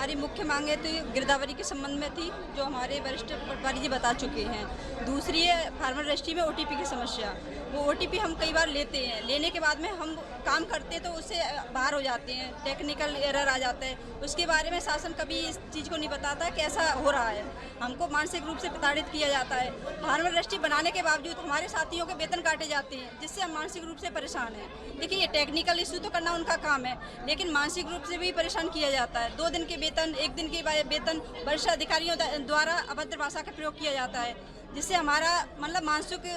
हमारी मुख्य मांगे तो गिरदावरी के संबंध में थी, जो हमारे वरिष्ठ पटवारी जी बता चुके हैं। दूसरी है फार्मर रजिस्ट्री में ओटीपी की समस्या। वो ओटीपी हम कई बार लेते हैं, लेने के बाद में हम काम करते हैं तो उससे बाहर हो जाते हैं, टेक्निकल एरर आ जाता है। उसके बारे में शासन कभी इस चीज़ को नहीं बताता कि ऐसा हो रहा है। हमको मानसिक रूप से प्रताड़ित किया जाता है। फार्मर रजिस्ट्री बनाने के बावजूद हमारे साथियों के वेतन काटे जाते हैं, जिससे हम मानसिक रूप से परेशान हैं। देखिए, ये टेक्निकल इशू तो करना उनका काम है, लेकिन मानसिक रूप से भी परेशान किया जाता है। 2 दिन के वेतन, 1 दिन के वेतन वरिष्ठ अधिकारियों द्वारा अभद्र भाषा का प्रयोग किया जाता है, जिससे हमारा मतलब मानसिक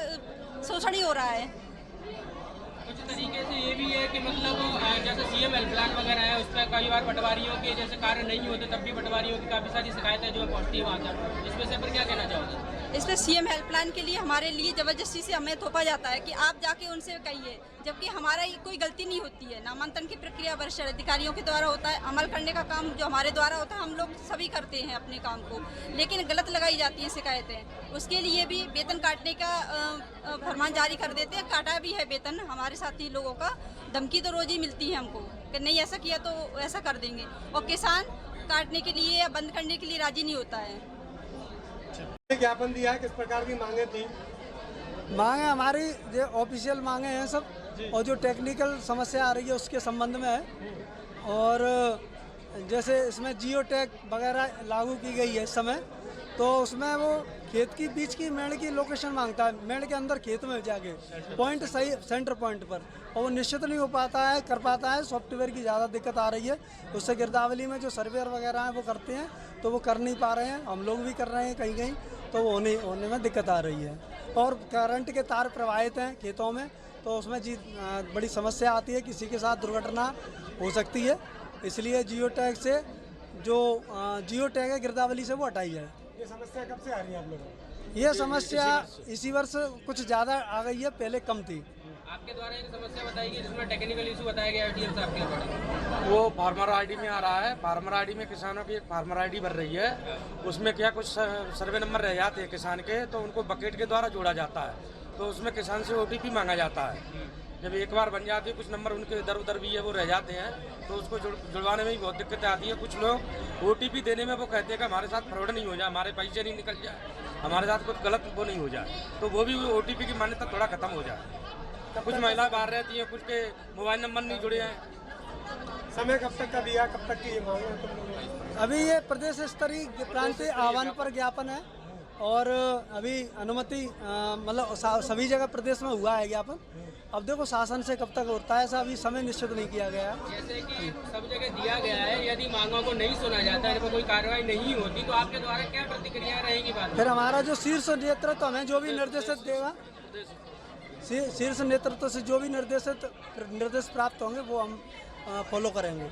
शोषण ही हो रहा है। कुछ तरीके से ये भी है कि मतलब जैसे सीएम हेल्पलाइन वगैरह है, उस पर कई बार पटवारियों के जैसे कार्य नहीं होते, तब भी पटवारियों की काफ़ी सारी शिकायतें जो है पहुँचती है वहाँ तक। इस विषय पर क्या कहना चाहोगे? इस पर सीएम हेल्पलाइन के लिए हमारे लिए ज़बरदस्ती से हमें थोपा जाता है कि आप जाके उनसे कहिए, जबकि हमारा ये कोई गलती नहीं होती है। नामांकन की प्रक्रिया वरिष्ठ अधिकारियों के द्वारा होता है, अमल करने का काम जो हमारे द्वारा होता है, हम लोग सभी करते हैं अपने काम को, लेकिन गलत लगाई जाती हैं शिकायतें। उसके लिए भी वेतन काटने का फरमान जारी कर देते हैं। काटा भी है वेतन हमारे साथी लोगों का, धमकी तो रोज ही मिलती है हमको कि नहीं ऐसा किया तो ऐसा कर देंगे, और किसान काटने के लिए या बंद करने के लिए राजी नहीं होता है। ज्ञापन दिया है, किस प्रकार की मांगे थी? मांगे हमारी जो ऑफिशियल मांगे हैं सब, और जो टेक्निकल समस्या आ रही है उसके संबंध में है। और जैसे इसमें जियो टैग वगैरह लागू की गई है इस समय, तो उसमें वो खेत की बीच की मेड़ की लोकेशन मांगता है, मेड़ के अंदर खेत में जाके पॉइंट सही सेंटर पॉइंट पर, और वो निश्चित नहीं हो पाता है, कर पाता है। सॉफ्टवेयर की ज़्यादा दिक्कत आ रही है, उससे गिरदावली में जो सर्वेयर वगैरह हैं वो करते हैं तो वो कर नहीं पा रहे हैं, हम लोग भी कर रहे हैं कहीं कहीं, तो वो होने में दिक्कत आ रही है। और करंट के तार प्रवाहित हैं खेतों में, तो उसमें बड़ी समस्या आती है, किसी के साथ दुर्घटना हो सकती है। इसलिए जियो टैग से जो जियो टैग है गिरदावली से वो हटाई जाए। ये समस्या कब से आ रही है आप लोगों को? ये समस्या इसी वर्ष कुछ ज़्यादा आ गई है, पहले कम थी। आपके द्वारा एक समस्या बताई गई जिसमें टेक्निकल इशू बताया गया डीएम साहब के द्वारा, वो फार्मर आईडी में आ रहा है। फार्मर आईडी में किसानों की एक फार्मर आईडी भर रही है, उसमें क्या कुछ सर्वे नंबर रह जाते हैं किसान के, तो उनको बकेट के द्वारा जोड़ा जाता है, तो उसमें किसान से ओटीपी मांगा जाता है। जब एक बार बन जाती है, कुछ नंबर उनके इधर उधर भी है वो रह जाते हैं, तो उसको जुड़वाने में भी बहुत दिक्कतें आती है। कुछ लोग ओटीपी देने में वो कहते हैं कि हमारे साथ फ्रॉड नहीं हो जाए, हमारे पैसे नहीं निकल जाए, हमारे साथ कुछ गलत वो नहीं हो जाए, तो वो भी ओटीपी की मान्यता थोड़ा खत्म हो जाए। कुछ महिलाएं बाहर रहती हैं, कुछ के मोबाइल नंबर नहीं जुड़े हैं। समय कब तक का दिया, कब तक की ये मांग है तुम लोगों ने? अभी ये प्रदेश स्तरीय प्रांतीय आह्वान पर ज्ञापन है, और अभी अनुमति मतलब सभी जगह प्रदेश में हुआ है ज्ञापन। अब देखो शासन से कब तक होता है ऐसा, अभी समय निश्चित नहीं किया गया है। जैसे कि सब जगह दिया गया है, यदि मांगों को नहीं सुना जाता है, इन पर कोई कार्रवाई नहीं होती, तो आपके द्वारा क्या प्रतिक्रिया रहेगी बात? फिर हमारा जो शीर्ष नेतृत्व हमें जो भी निर्देशित देगा, शीर्ष नेतृत्व से जो भी निर्देश प्राप्त होंगे वो हम फॉलो करेंगे।